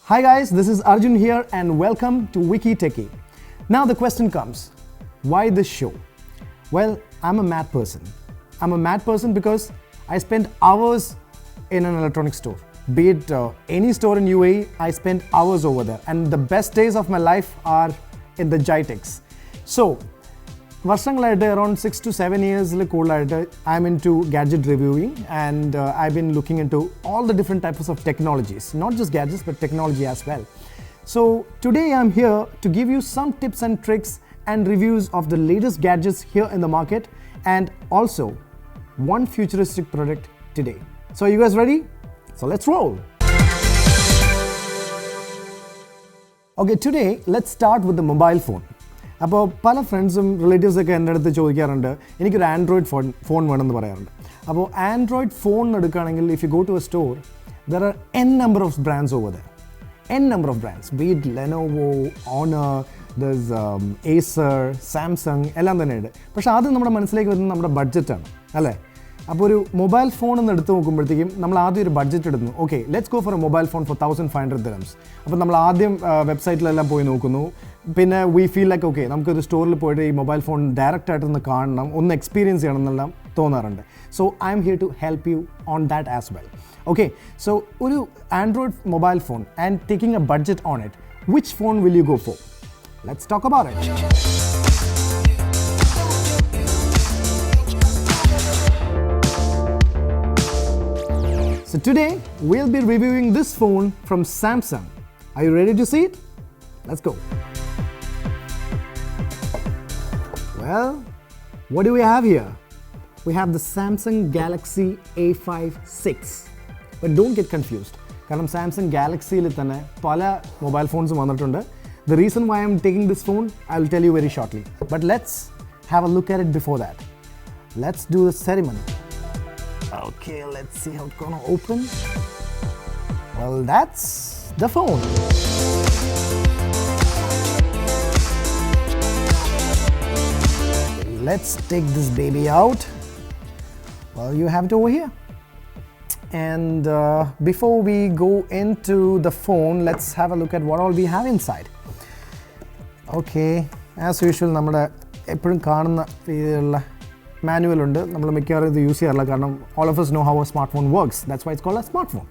Hi guys, this is Arjun here and welcome to Wiki Techie. Now the question comes, why this show? Well, I'm a mad person. I'm a mad person because I spend hours in an electronic store. Be it any store in UAE, I spend hours over there. And the best days of my life are in the Jitex. So, around 6 to 7 years, I'm into gadget reviewing and I've been looking into all the different types of technologies, not just gadgets, but technology as well. So today I'm here to give you some tips and tricks and reviews of the latest gadgets here in the market and also one futuristic product today. So are you guys ready? So let's roll. Okay, today let's start with the mobile phone. അപ്പോൾ പല ഫ്രണ്ട്സും റിലേറ്റീവ്സൊക്കെ എൻ്റെ അടുത്ത് ചോദിക്കാറുണ്ട് എനിക്കൊരു Android phone വേണമെന്ന് പറയാറുണ്ട്. അപ്പോൾ ആൻഡ്രോയിഡ് ഫോൺ എടുക്കുകയാണെങ്കിൽ if you go to a store there are n number of brands over there. n number of brands, be it Lenovo, Honor, there's Acer, Samsung എല്ലാം തന്നെ ഉണ്ട്. പക്ഷേ ആദ്യം നമ്മുടെ മനസ്സിലേക്ക് വരുന്നത് നമ്മുടെ ബഡ്ജറ്റാണ് അല്ലേ? അപ്പോൾ ഒരു മൊബൈൽ ഫോൺ എന്ന് എടുത്ത് നോക്കുമ്പോഴത്തേക്കും നമ്മൾ ആദ്യം ഒരു ബഡ്ജറ്റ് എടുക്കുന്നു. Okay, let's go for a mobile phone for 1500 dirhams. അപ്പോൾ നമ്മൾ ആദ്യം വെബ്സൈറ്റിലെല്ലാം പോയി നോക്കുന്നു. പിന്നെ വി ഫീൽ ലൈക്ക് ഓക്കെ നമുക്കൊരു സ്റ്റോറിൽ പോയിട്ട് ഈ മൊബൈൽ ഫോൺ ഡയറക്റ്റ് ആയിട്ടൊന്ന് കാണണം, ഒന്ന് എക്സ്പീരിയൻസ് ചെയ്യണം എന്നെല്ലാം തോന്നാറുണ്ട്. So I'm here to help you on that as well. Okay, so ഒരു android mobile phone and taking a budget on it, which phone will you go for? Let's talk about it. So today we'll be reviewing this phone from Samsung. Are you ready to see it? Let's go. Well, what do we have here? We have the Samsung Galaxy A56. But don't get confused. Because Samsung Galaxy il thanne pala mobile phones vannittund. The reason why I'm taking this phone, I'll tell you very shortly. But let's have a look at it before that. Let's do the ceremony. Okay, let's see how it's gonna open. Well, that's the phone. Let's take this baby out. Well, you have it over here. And before we go into the phone, let's have a look at what all we have inside. Okay, as usual, നമ്മുടെ എപ്പോഴും കാണുന്ന രീതിയിലുള്ള manual ഉണ്ട്. നമ്മൾ മിക്കവാറും ഇത് use ചെയ്യാറില്ല കാരണം all of us know how a smartphone works. That's why it's called a smartphone.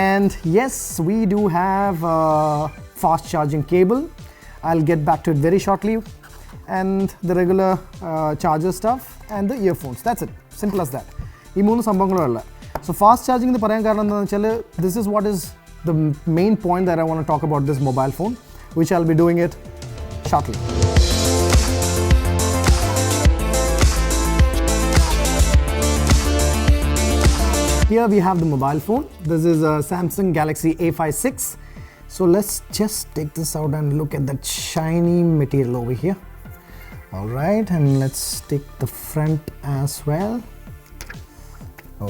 And yes, we do have a fast charging cable. I'll get back to it very shortly. And the regular charger stuff and the earphones. That's it. Simple as that. ഈ മൂന്ന് സംഭവങ്ങളുള്ള. So fast charging എന്ന് പറയാൻ കാരണം എന്താണെന്ന് വെച്ചാൽ this is what is the main point that I want to talk about this mobile phone, which I'll be doing it shortly. Here we have the mobile phone. This is a Samsung Galaxy A56. So let's just take this out and look at that shiny material over here. All right, and let's take the front as well.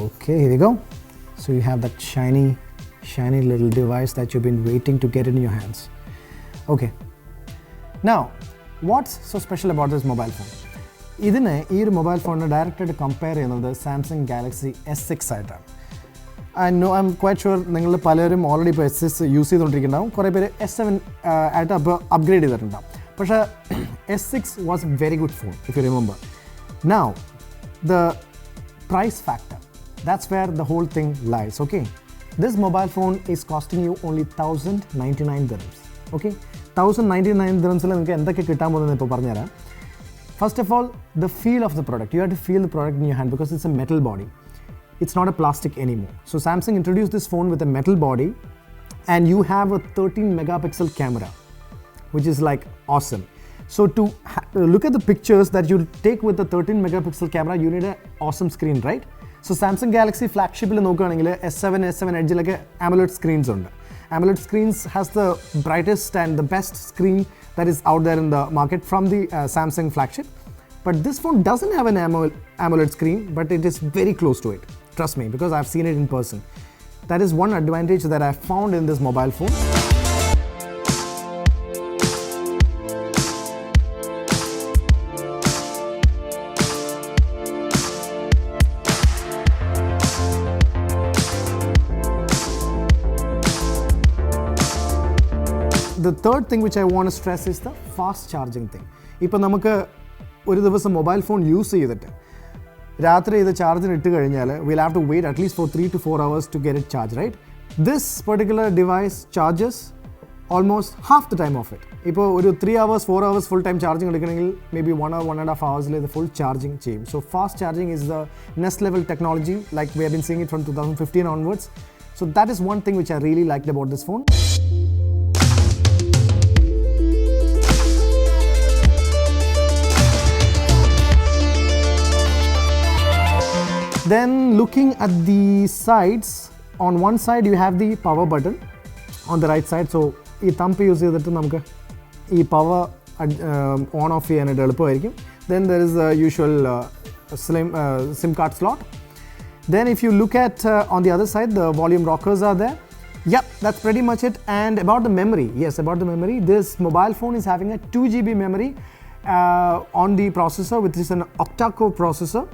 Okay, here we go. So you have that shiny little device that you've been waiting to get in your hands. Okay. Now, what's so special about this mobile phone? ഇതിനെ ഈ ഒരു mobile ഫോണിനെ ഡയറക്റ്റായിട്ട് compare ചെയ്യുന്നത് Samsung Galaxy S6 ആയിട്ടാണ്. I M quite sure നിങ്ങൾ പലരും already ഇപ്പോൾ S6 യൂസ് ചെയ്തുകൊണ്ടിരിക്കുന്നുണ്ടാവും, കുറേ പേര് S7 ആയിട്ട് അപ്പോൾ അപ്ഗ്രേഡ് ചെയ്തിട്ടുണ്ടാവും. പക്ഷേ S6 was a very good phone if you remember. Now the price factor, that's where the whole thing lies. Okay, this mobile phone is costing you only 1099 dirhams. Okay, 1099 dirhamsൽ നിങ്ങൾക്ക് എന്തൊക്കെ കിട്ടാൻ പോകുന്നത് ഇപ്പോൾ പറഞ്ഞുതരാം. First of all, the feel of the product. You have to feel the product in your hand because it's a metal body. It's not a plastic anymore. So Samsung introduced this phone with a metal body and you have a 13 megapixel camera, which is like awesome. So to look at the pictures that you take with the 13 megapixel camera, you need an awesome screen, right? So Samsung Galaxy flagship il nokkaanengil S7 Edge like AMOLED screens undu. AMOLED screens has the brightest and the best screen that is out there in the market from the Samsung flagship. But this phone doesn't have an AMOLED screen, but it is very close to it. Trust me, because I've seen it in person. That is one advantage that I found in this mobile phone. the third thing which I want to stress is the fast charging thing. ഇപ്പോൾ നമുക്ക് ഒരു ദിവസം mobile phone use ചെയ്തിട്ട് രാത്രി ഇത് ചാർജിന് ഇട്ട് കഴിഞ്ഞാൽ we'll have to wait at least for 3 to 4 hours to get it charged, right? This particular device charges almost half the time of it. ഇപ്പോൾ ഒരു 3 hours 4 hours full time charging എടുക്കണമെങ്കിൽ maybe 1 or 1.5 hours ഇത് full charging ചെയ്യും. So fast charging is the next level technology, like we have been seeing it from 2015 onwards. So that is one thing which I really liked about this phone. Then looking at the sides, on one side you have the power button on the right side. So ഈ thumb use ചെയ്തിട്ട് നമുക്ക് ഈ power on of ചെയ്യാനായിട്ട് എളുപ്പമായിരിക്കും. Then there is the usual slim SIM card slot. Then if you look at on the other side, the volume rockers are there. Yep, that's pretty much it. And about the memory, yes, about the memory, this mobile phone is having a 2 GB memory on the processor, which is an octa-core processor.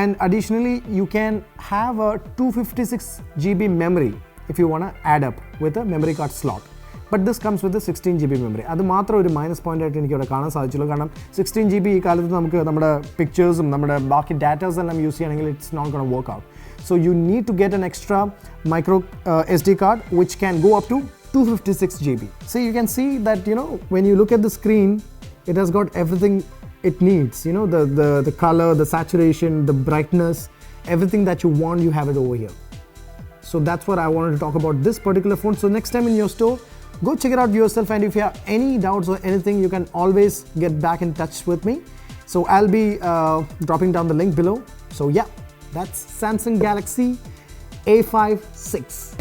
And additionally, you can have a 256 GB memory if you want to add up with a memory card slot. But this comes with a 16 GB memory. അത് മാത്രം ഒരു minus point ആയിട്ട് എനിക്ക് ഇവിടെ കാണാൻ സാധിച്ചുള്ളൂ. കാരണം 16 GB ഈ കാലത്ത് നമുക്ക് നമ്മുടെ പിക്ചേഴ്സും നമ്മുടെ ബാക്കി ഡാറ്റാസ് എല്ലാം യൂസ് ചെയ്യണമെങ്കിൽ it's not gonna work out. So you need to get an extra micro SD card which can go up to 256 GB. So you can see that, you know, when you look at the screen, it has got everything it needs. You know, the color, the saturation, the brightness, everything that you want, you have it over here. So that's what I wanted to talk about this particular phone. So next time in your store, go check it out yourself, and if you have any doubts or anything, you can always get back in touch with me. So I'll be dropping down the link below. So yeah, that's Samsung Galaxy A5 6.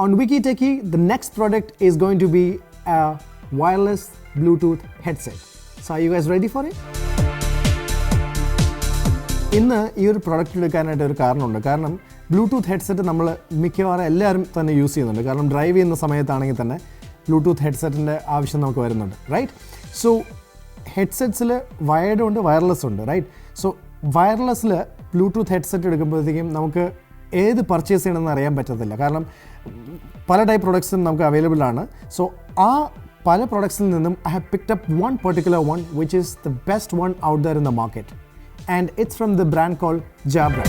On Wiki Techie, the next product is going to be a wireless Bluetooth headset. So are you guys ready for it? ഇന്ന് ഈ ഒരു product എടുക്കാനായിട്ട് ഒരു കാരണമുണ്ട്. കാരണം Bluetooth headset നമ്മൾ മിക്കവാറും എല്ലാവരും തന്നെ യൂസ് ചെയ്യുന്നുണ്ട്. കാരണം ഡ്രൈവ് ചെയ്യുന്ന സമയത്താണെങ്കിൽ തന്നെ ബ്ലൂടൂത്ത് ഹെഡ്സെറ്റിൻ്റെ ആവശ്യം നമുക്ക് വരുന്നുണ്ട്, റൈറ്റ്? സോ ഹെഡ്സെറ്റ്സിൽ വയർഡും ഉണ്ട്, വയർലെസ് ഉണ്ട്, റൈറ്റ്? സോ വയർലെസ്സിൽ ബ്ലൂടൂത്ത് ഹെഡ്സെറ്റ് എടുക്കുമ്പോഴത്തേക്കും നമുക്ക് ഏത് പർച്ചേസ് ചെയ്യണമെന്ന് അറിയാൻ പറ്റത്തില്ല. കാരണം പല ടൈപ്പ് പ്രൊഡക്ട്സും നമുക്ക് അവൈലബിൾ ആണ്. സോ ആ പല പ്രൊഡക്ട്സിൽ നിന്നും I have picked up one particular one which is the best one out there in the market, and it's from the brand called Jabra.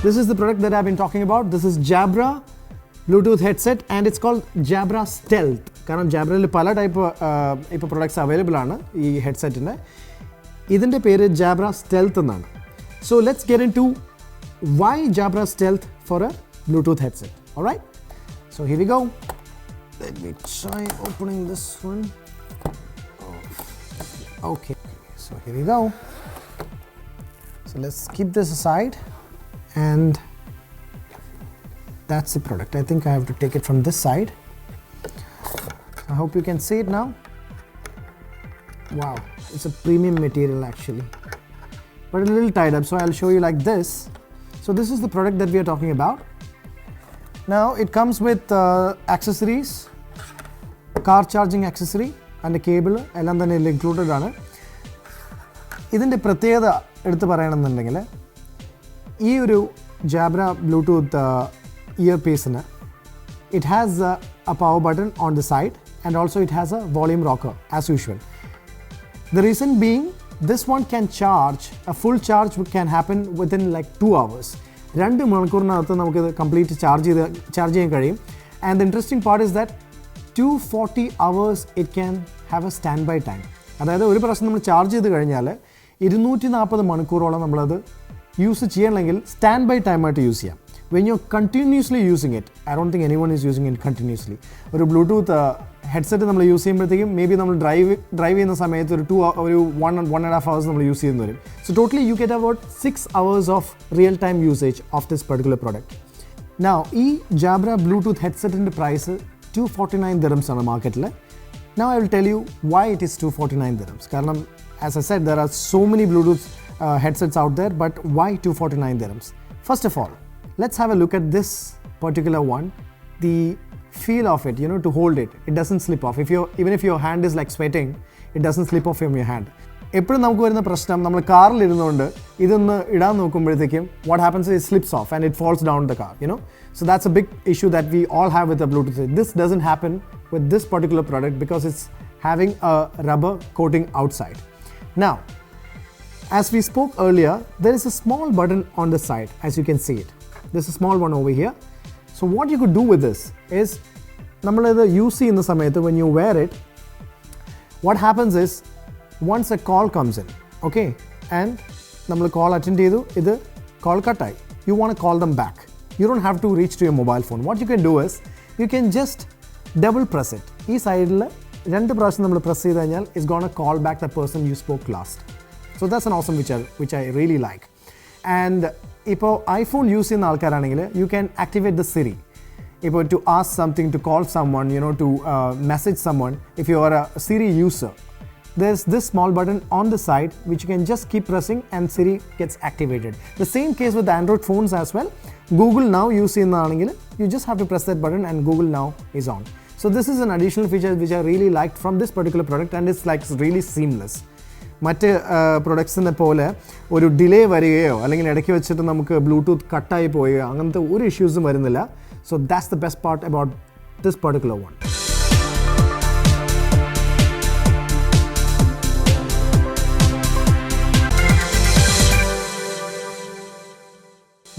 This is the product that I've been talking about. This is Jabra Bluetooth headset and it's called Jabra Stealth. കാരണം ജാബ്രയിൽ പല type ഇപ്പോൾ products available ആണ് ഈ ഹെഡ്സെറ്റിൻ്റെ. ഇതിൻ്റെ പേര് Jabra Stealth എന്നാണ്. So let's get in to why Jabra Stealth for a Bluetooth headset. Alright, so here we go. Let me try opening this one. Okay, so here we go. So let's keep this aside, and that's the product. I think I have to take it from this side. I hope you can see it now. Wow, it's a premium material actually, but a little tied up, so I'll show you like this. So this is the product that we are talking about. Now it comes with accessories, car charging accessory and a cable, എല്ലാം തന്നെ ഇതിൽ included ആണ്. ഇതിൻ്റെ പ്രത്യേകത എടുത്ത് പറയണമെന്നുണ്ടെങ്കിൽ ഈ ഒരു ജാബ്ര Bluetooth year പീസിന് it has a power button on the side, and also it has a volume rocker as usual. The reason being, this one can charge, a full charge can happen within like 2 hours. 2 മണിക്കൂറിനകത്ത് നമുക്കിത് complete charge ചെയ്യാൻ കഴിയും. And the interesting part is that 240 hours it can have a standby time. അതായത് ഒരു പ്രാവശ്യം നമ്മൾ charge ചെയ്ത് കഴിഞ്ഞാൽ 240 മണിക്കൂറോളം നമ്മളത് യൂസ് ചെയ്യണമെങ്കിൽ സ്റ്റാൻഡ് ബൈ ടൈമായിട്ട് യൂസ് ചെയ്യാം. When you're continuously using it, I don't think anyone is using it continuously. ഒരു ബ്ലൂടൂത്ത് ഹെഡ്സെറ്റ് നമ്മൾ യൂസ് ചെയ്യുമ്പോഴത്തേക്കും മേ ബി നമ്മൾ ഡ്രൈവ് ചെയ്യുന്ന സമയത്ത് ഒരു 1.5 hours നമ്മൾ യൂസ് ചെയ്യുന്ന വരും. So totally you get about 6 hours of real time usage of this particular product. Now ഈ ജാബ്ര ബ്ലൂടൂത്ത് ഹെഡ്സെറ്റിൻ്റെ പ്രൈസ് 249 dirhams ആണ് മാർക്കറ്റിൽ. Now I will tell you why it is 249 dirhams. കാരണം as I said, there are so many Bluetooth headsets out there, but why 249 dirhams? First of all, let's have a look at this particular one. The feel of it, to hold it, it doesn't slip off. Even if your hand is like sweating, it doesn't slip off from your hand. എപ്പോഴും നമുക്ക് വരുന്ന പ്രശ്നം നമ്മൾ കാറിൽ ഇരുന്നുകൊണ്ട് ഇതൊന്ന് ഇടാൻ നോക്കുമ്പോഴത്തേക്കും what happens is it slips off and it falls down the car, So that's a big issue that we all have with the Bluetooth. This doesn't happen with this particular product because it's having a rubber coating outside. Now, as we spoke earlier, there is a small button on the side, as you can see it. There's a small one over here. So what you could do with this is, നമ്മളത് use ചെയ്യുന്ന സമയത്ത് when you wear it, what happens is once a call comes in, okay, and നമ്മൾ call attend ചെയ്തു, ഇത് call കട്ടായി, you want to call them back. You don't have to reach to your mobile phone. What you can do is, you can just double press it. ഈ സൈഡിൽ രണ്ട് പ്രാവശ്യം നമ്മൾ press ചെയ്ത് കഴിഞ്ഞാൽ it's going to call back the person you spoke last. So that's an awesome feature which I really like. And ഇപ്പോൾ iPhone use ചെയ്യുന്ന ആൾക്കാരാണെങ്കിൽ you can activate the Siri. If to ask something, to call someone, to message someone, if you are a Siri user, there's this small button on the side which you can just keep pressing and Siri gets activated. The same case with the Android phones as well. Google Now use ചെയ്യുന്നതാണെങ്കിൽ you just have to press that button and Google Now is on. So this is an additional feature which I really liked from this particular product, and it's like really seamless. മറ്റ് പ്രൊഡക്ട്സിനെ പോലെ ഒരു delay വരികയോ അല്ലെങ്കിൽ ഇടയ്ക്ക് വെച്ചിട്ട് നമുക്ക് Bluetooth കട്ടായി പോവുകയോ അങ്ങനത്തെ ഒരു ഇഷ്യൂസും വരുന്നില്ല. So that's the best part about this particular one.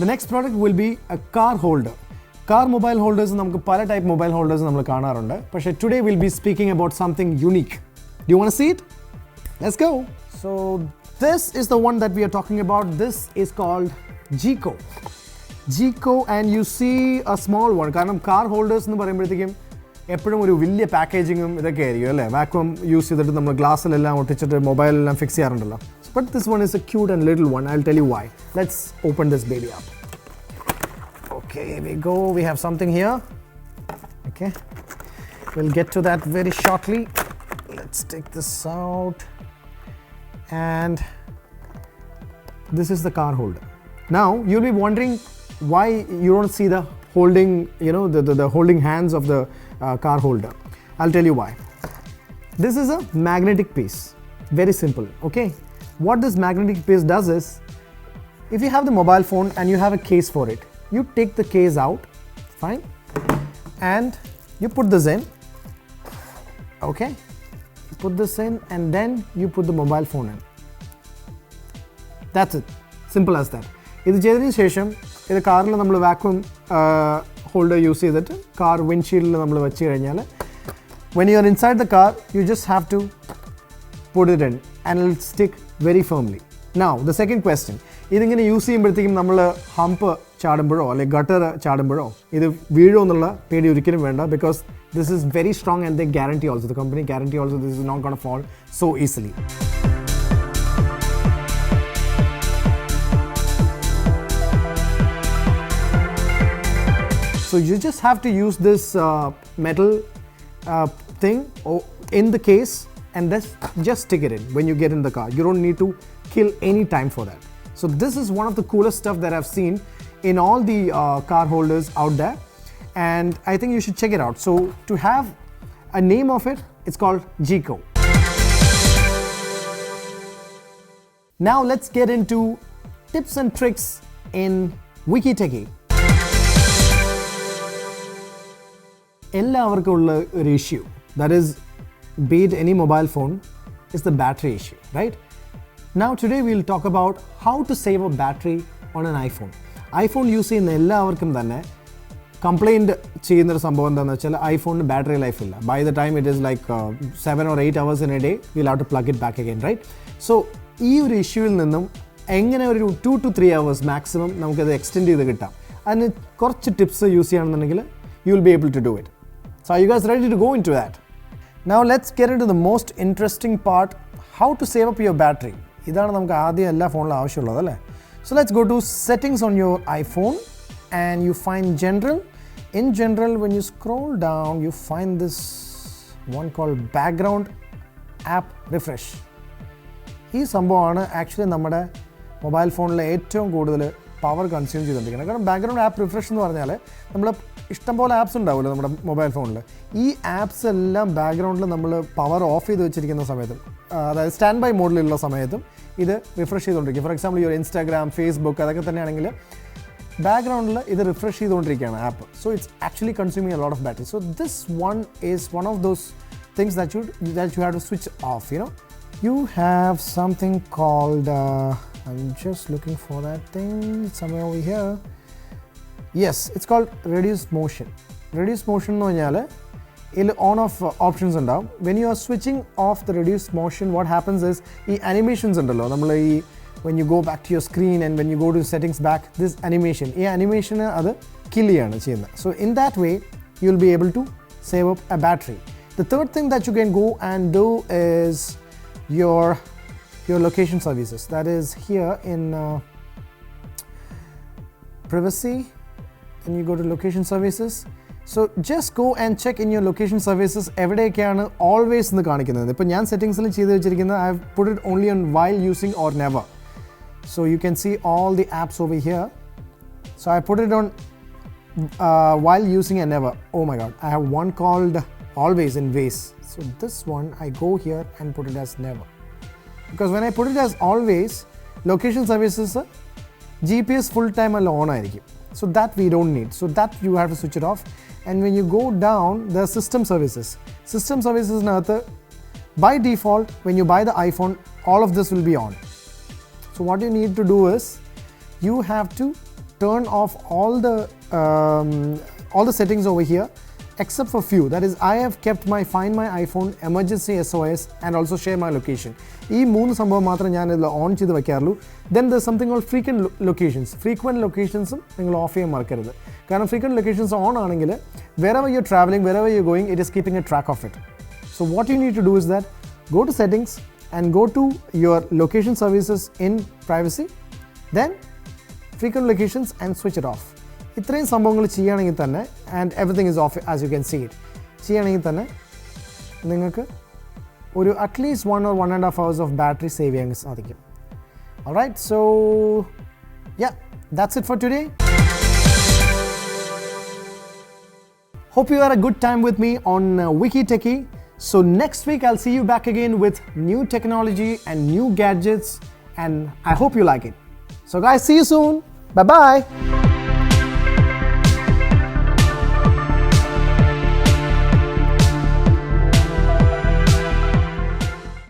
The next product will be a car holder. Car mobile holders, നമുക്ക് പല type mobile holders നമ്മൾ കാണാറുണ്ട്. പക്ഷേ today we'll be speaking about something unique. Do you want to see it? Let's go. So this is the one that we are talking about. This is called Geeko, and you see a small one. കാരണം car holders എന്ന് പറയുമ്പോഴത്തേക്കും എപ്പോഴും ഒരു വലിയ പാക്കേജിങ്ങും ഇതൊക്കെ ആയിരിക്കും അല്ലേ, vacuum use ചെയ്തിട്ട് നമ്മൾ ഗ്ലാസ്സിലെല്ലാം ഒട്ടിച്ചിട്ട് മൊബൈലെല്ലാം fix ചെയ്യാറുണ്ടല്ലോ. But this one is a cute and little one. I'll tell you why. Let's open this baby up. Okay, here we go. We have something here. Okay, we'll get to that very shortly. Let's take this out. And this is the car holder. Now you'll be wondering why you don't see the holding, the holding hands of the car holder. I'll tell you why. This is a magnetic piece. Very simple, okay? What this magnetic piece does is, if you have the mobile phone and you have a case for it, you take the case out, fine, and you put this in, okay? Put this in and then you put the mobile phone in. That's it. Simple as that. ഇത് ചെയ്തതിന് ശേഷം ഇത് കാറിൽ നമ്മൾ vacuum holder use ചെയ്തിട്ട് car വിൻഡ്ഷീൽഡിൽ നമ്മൾ വെച്ച് കഴിഞ്ഞാൽ when you are inside the car, you just have to put it in and it will stick very firmly. Now the second question, ഇതിങ്ങനെ യൂസ് ചെയ്യുമ്പോഴത്തേക്കും നമ്മൾ ഹംപ് ചാടുമ്പോഴോ അല്ലെങ്കിൽ ഗട്ടർ ചാടുമ്പോഴോ ഇത് വീഴോ എന്നുള്ള പേടി ഒരിക്കലും വേണ്ട, because this is very strong and they guarantee also, the company guarantee also, this is not going to fall so easily. So you just have to use this metal thing in the case and just stick it in when you get in the car. You don't need to kill any time for that. So this is one of the coolest stuff that I've seen in all the car holders out there, and I think you should check it out. So to have a name of it, it's called Geeko. Now let's get into tips and tricks in Wiki Techie. എല്ലാവർക്കും ഉള്ള ഒരു issue, that is, be it any mobile phone, is the battery issue, right? Now today we'll talk about how to save a battery on an iPhone. iPhone use ചെയ്യുന്ന എല്ലാവർക്കും തന്നെ complaint ചെയ്യുന്നൊരു സംഭവം എന്താണെന്ന് വെച്ചാൽ ഐഫോണിന് ബാറ്ററി ലൈഫ് ഇല്ല. By the time it is like 7 or 8 hours in a day, we'll have to plug it back again, right? So ഈ ഒരു ഇഷ്യൂവിൽ നിന്നും എങ്ങനെ ഒരു 2 to 3 hours മാക്സിമം നമുക്കത് എക്സ്റ്റെൻഡ് ചെയ്ത് കിട്ടാം, അതിന് കുറച്ച് ടിപ്സ് യൂസ് ചെയ്യുകയാണെന്നുണ്ടെങ്കിൽ you will be able to do it. So are you guys ready to go into that? Now let's get into the most interesting part, how to save up your battery. ഇതാണ് നമുക്ക് ആദ്യം എല്ലാ ഫോണിലും ആവശ്യമുള്ളത് അല്ലേ. So let's go to settings on your iPhone and you find general. In general, when you scroll down, you find this one called background app refresh. ഈ സംഭവമാണ് actually നമ്മുടെ മൊബൈൽ ഫോണിലെ ഏറ്റവും കൂടുതൽ പവർ കൺസ്യൂം ചെയ്തുകൊണ്ടിരിക്കുന്നത്. കാരണം ബാക്ക്ഗ്രൗണ്ട് ആപ്പ് റിഫ്രഷ് എന്ന് പറഞ്ഞാൽ നമ്മൾ ഇഷ്ടംപോലെ ആപ്സ് ഉണ്ടാവുമല്ലോ നമ്മുടെ മൊബൈൽ ഫോണിൽ. ഈ ആപ്സ് എല്ലാം ബാക്ക്ഗ്രൗണ്ടിൽ നമ്മൾ പവർ ഓഫ് ചെയ്ത് വെച്ചിരിക്കുന്ന സമയത്തും, അതായത് സ്റ്റാൻഡ് ബൈ മോഡിലുള്ള സമയത്തും ഇത് റിഫ്രഷ് ചെയ്തുകൊണ്ടിരിക്കും. ഫോർ എക്സാമ്പിൾ ഈ ഒരു ഇൻസ്റ്റാഗ്രാം, ഫേസ്ബുക്ക് അതൊക്കെ തന്നെയാണെങ്കിൽ ബാക്ക്ഗ്രൗണ്ടിൽ ഇത് റിഫ്രഷ് ചെയ്തുകൊണ്ടിരിക്കുകയാണ് app. So it's actually consuming a lot of battery. So this one is one of those things that you have to switch off. You have something called I'm just looking for that thing somewhere over here. Yes, it's called reduce motion. Reduce motion nu പറഞ്ഞാൽ ഇതിൽ on off options ഉണ്ടാവും. When you are switching off the reduce motion, what happens is ഈ animations ഉണ്ടല്ലോ, നമ്മൾ ഈ when you go back to your screen and when you go to settings back, this animation ഈ animation അത് kill ചെയ്യാണ് ചെയ്യുന്നത്. So in that way you will be able to save up a battery. The third thing that you can go and do is your location services. That is here in privacy, and you go to location services. So just go and check in your location services എവിടെയൊക്കെയാണ് always എന്ന് കാണിക്കുന്നത്. ഇപ്പോൾ ഞാൻ സെറ്റിംഗ്സിൽ ചെയ്ത് വെച്ചിരിക്കുന്നത് I have put it only on while using or never. So you can see all the apps over here. So I put it on while using and never. Oh my god, I have one called always in ways. So this one I go here and put it as never, because when I put it as always, location services GPS full time on aayirikkum. So that we don't need. So that you have to switch it off. And when you go down, the system services nathu by default when you buy the iPhone, all of this will be on. So what you need to do is you have to turn off all the settings over here except for few. That is, I have kept my Find My iPhone, Emergency SOS and also Share My Location. ഈ മൂന്ന് സംഭവം മാത്രം ഞാൻ ഇതിൽ on ചെയ്ത് വയ്ക്കാറുള്ളൂ. Then there's something called frequent locations. Frequent locationsഉം നിങ്ങൾ of ചെയ്യാൻ മറക്കരുത്. കാരണം frequent locations ഓൺ ആണെങ്കിൽ wherever you're traveling, wherever you're going, it is keeping a track of it. So what you need to do is that go to settings and go to your location services in privacy, then frequent locations and switch it off. ഇത്രയും സംഭവങ്ങൾ ചെയ്യുകയാണെങ്കിൽ തന്നെ, and everything is off as you can see it, ചെയ്യുകയാണെങ്കിൽ തന്നെ നിങ്ങൾക്ക് ഒരു at least 1 or 1.5 hours of battery save ചെയ്യാൻ സാധിക്കും. Alright, so yeah, that's it for today. Hope you had a good time with me on Wiki Techie. So next week I'll see you back again with new technology and new gadgets, and I hope you like it. So guys, see you soon. Bye bye.